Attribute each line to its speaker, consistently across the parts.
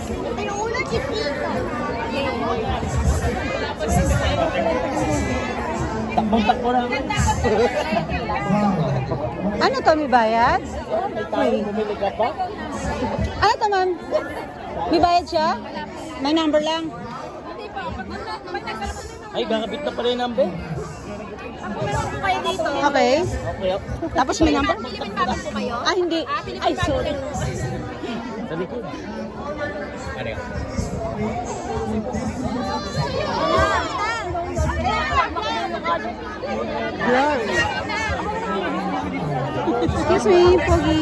Speaker 1: Pero uno chiquito.
Speaker 2: Takbong-takbo na.
Speaker 3: Ano to, may bayad?
Speaker 2: May bumili ka pa?
Speaker 3: Ano to, ma'am? May bayad siya? May number lang?
Speaker 2: Ay, gagabit na pala yung number.
Speaker 1: Meron po kayo dito.
Speaker 3: Okay.
Speaker 2: Okay, up.
Speaker 3: Tapos may number?
Speaker 1: Philippine Pattern po kayo?
Speaker 3: Ah, hindi. Ay, sorry.
Speaker 2: Sa likod. Ano yun?
Speaker 3: Glory. Excuse me, Pogi.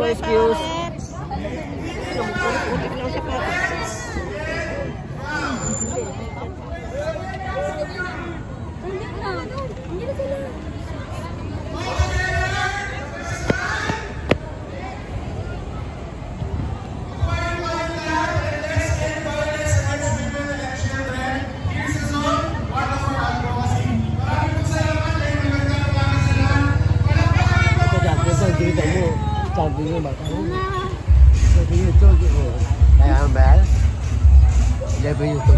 Speaker 2: Excuse. Sabi niyo ba? Sabi niyo ito. Kaya ang bel? Sabi niyo ito.